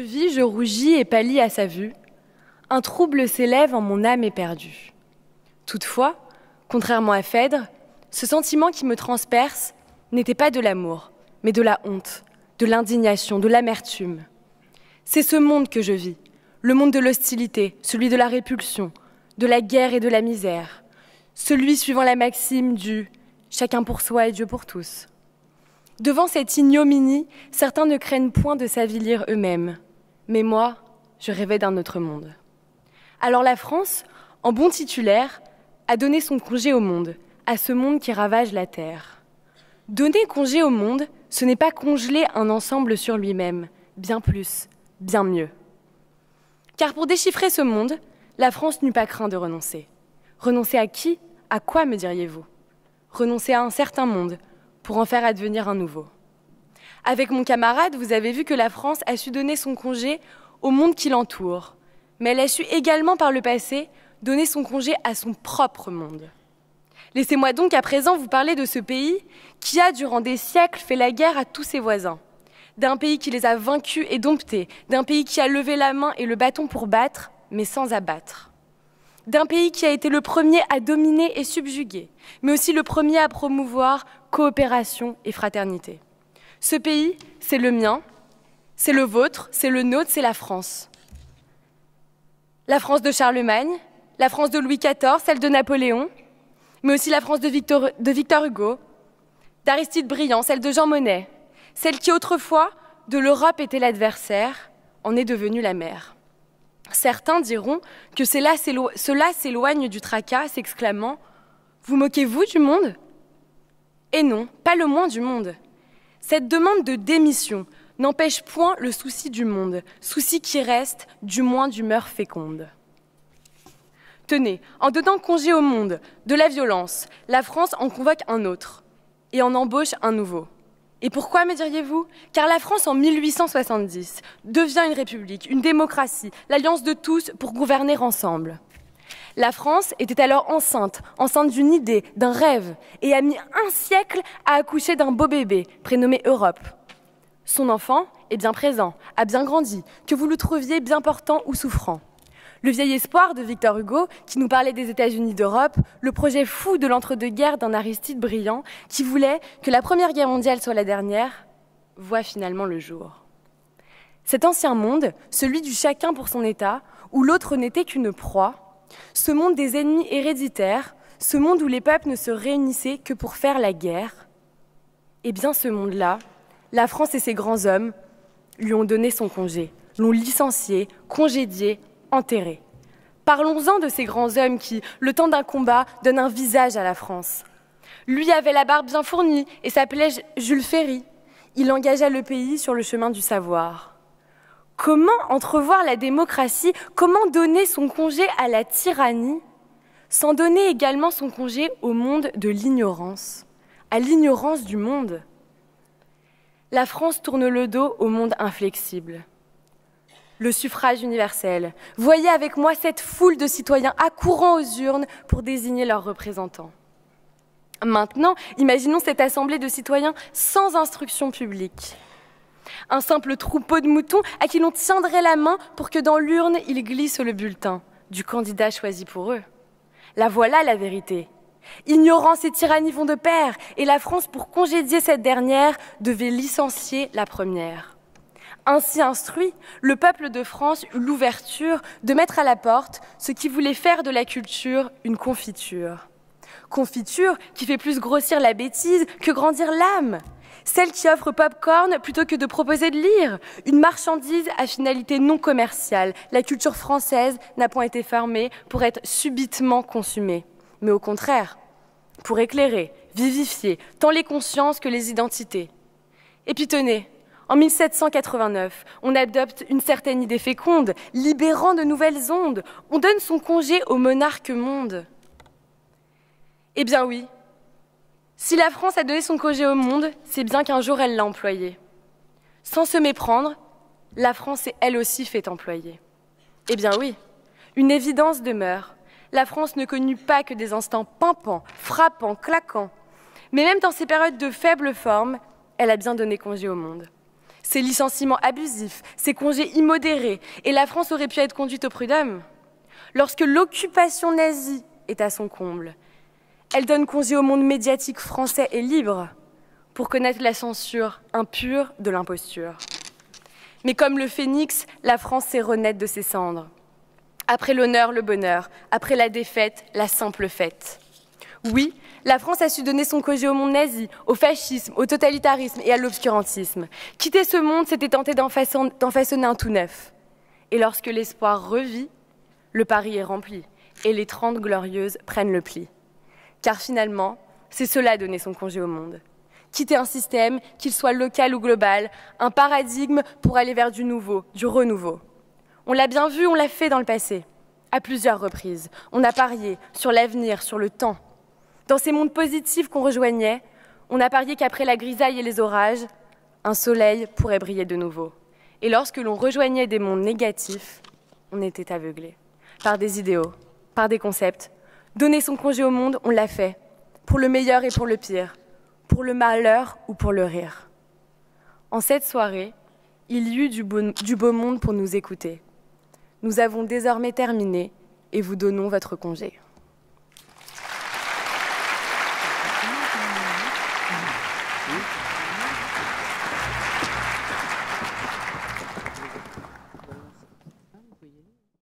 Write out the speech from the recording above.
vis, je rougis et pâlis à sa vue. Un trouble s'élève en mon âme éperdue. Toutefois, contrairement à Phèdre, ce sentiment qui me transperce n'était pas de l'amour, mais de la honte, de l'indignation, de l'amertume. C'est ce monde que je vis, le monde de l'hostilité, celui de la répulsion, de la guerre et de la misère, celui suivant la maxime du « chacun pour soi et Dieu pour tous ». Devant cette ignominie, certains ne craignent point de s'avilir eux-mêmes. Mais moi, je rêvais d'un autre monde. Alors la France, en bon titulaire, a donné son congé au monde, à ce monde qui ravage la terre. Donner congé au monde, ce n'est pas congeler un ensemble sur lui-même, bien plus, bien mieux. Car pour déchiffrer ce monde, la France n'eut pas craint de renoncer. Renoncer à qui? À quoi, me diriez-vous? Renoncer à un certain monde, pour en faire advenir un nouveau. Avec mon camarade, vous avez vu que la France a su donner son congé au monde qui l'entoure, mais elle a su également par le passé donner son congé à son propre monde. Laissez-moi donc à présent vous parler de ce pays qui a, durant des siècles, fait la guerre à tous ses voisins, d'un pays qui les a vaincus et domptés, d'un pays qui a levé la main et le bâton pour battre, mais sans abattre. D'un pays qui a été le premier à dominer et subjuguer, mais aussi le premier à promouvoir coopération et fraternité. Ce pays, c'est le mien, c'est le vôtre, c'est le nôtre, c'est la France. La France de Charlemagne, la France de Louis XIV, celle de Napoléon, mais aussi la France de Victor Hugo, d'Aristide Briand, celle de Jean Monnet, celle qui autrefois de l'Europe était l'adversaire, en est devenue la mère. Certains diront que cela s'éloigne du tracas, s'exclamant « Vous moquez-vous du monde ?» Et non, pas le moins du monde. Cette demande de démission n'empêche point le souci du monde, souci qui reste, du moins d'humeur féconde. Tenez, en donnant congé au monde de la violence, la France en convoque un autre et en embauche un nouveau. Et pourquoi, me diriez-vous? Car la France, en 1870, devient une république, une démocratie, l'alliance de tous pour gouverner ensemble. La France était alors enceinte d'une idée, d'un rêve, et a mis un siècle à accoucher d'un beau bébé, prénommé Europe. Son enfant est bien présent, a bien grandi, que vous le trouviez bien portant ou souffrant. Le vieil espoir de Victor Hugo, qui nous parlait des États-Unis d'Europe, le projet fou de l'entre-deux-guerres d'un Aristide Briand, qui voulait que la Première Guerre mondiale soit la dernière, voit finalement le jour. Cet ancien monde, celui du chacun pour son État, où l'autre n'était qu'une proie, ce monde des ennemis héréditaires, ce monde où les peuples ne se réunissaient que pour faire la guerre, eh bien ce monde-là, la France et ses grands hommes lui ont donné son congé, l'ont licencié, congédié, enterré. Parlons-en de ces grands hommes qui, le temps d'un combat, donnent un visage à la France. Lui avait la barbe bien fournie et s'appelait Jules Ferry. Il engagea le pays sur le chemin du savoir. Comment entrevoir la démocratie? Comment donner son congé à la tyrannie sans donner également son congé au monde de l'ignorance, à l'ignorance du monde? La France tourne le dos au monde inflexible. Le suffrage universel. Voyez avec moi cette foule de citoyens accourant aux urnes pour désigner leurs représentants. Maintenant, imaginons cette assemblée de citoyens sans instruction publique. Un simple troupeau de moutons à qui l'on tiendrait la main pour que dans l'urne, ils glissent le bulletin du candidat choisi pour eux. La voilà la vérité. Ignorance et tyrannie vont de pair, et la France, pour congédier cette dernière, devait licencier la première. Ainsi instruit, le peuple de France eut l'ouverture de mettre à la porte ce qui voulait faire de la culture une confiture. Confiture qui fait plus grossir la bêtise que grandir l'âme. Celle qui offre pop-corn plutôt que de proposer de lire. Une marchandise à finalité non commerciale. La culture française n'a point été fermée pour être subitement consumée, mais au contraire, pour éclairer, vivifier tant les consciences que les identités. Et puis tenez, en 1789, on adopte une certaine idée féconde, libérant de nouvelles ondes. On donne son congé au monarque monde. Eh bien oui, si la France a donné son congé au monde, c'est bien qu'un jour elle l'a employé. Sans se méprendre, la France s'est elle aussi fait employer. Eh bien oui, une évidence demeure. La France ne connut pas que des instants pimpants, frappants, claquants. Mais même dans ces périodes de faible forme, elle a bien donné congé au monde. Ces licenciements abusifs, ces congés immodérés, et la France aurait pu être conduite au prud'homme. Lorsque l'occupation nazie est à son comble, elle donne congé au monde médiatique français et libre pour connaître la censure impure de l'imposture. Mais comme le phénix, la France sait renaître de ses cendres. Après l'honneur, le bonheur. Après la défaite, la simple fête. Oui, la France a su donner son congé au monde nazi, au fascisme, au totalitarisme et à l'obscurantisme. Quitter ce monde, c'était tenter d'en façonner un tout neuf. Et lorsque l'espoir revit, le pari est rempli et les 30 glorieuses prennent le pli. Car finalement, c'est cela donner son congé au monde. Quitter un système, qu'il soit local ou global, un paradigme pour aller vers du nouveau, du renouveau. On l'a bien vu, on l'a fait dans le passé, à plusieurs reprises. On a parié sur l'avenir, sur le temps. Dans ces mondes positifs qu'on rejoignait, on a parié qu'après la grisaille et les orages, un soleil pourrait briller de nouveau. Et lorsque l'on rejoignait des mondes négatifs, on était aveuglé par des idéaux, par des concepts. Donner son congé au monde, on l'a fait, pour le meilleur et pour le pire, pour le malheur ou pour le rire. En cette soirée, il y eut du beau monde pour nous écouter. Nous avons désormais terminé et vous donnons votre congé.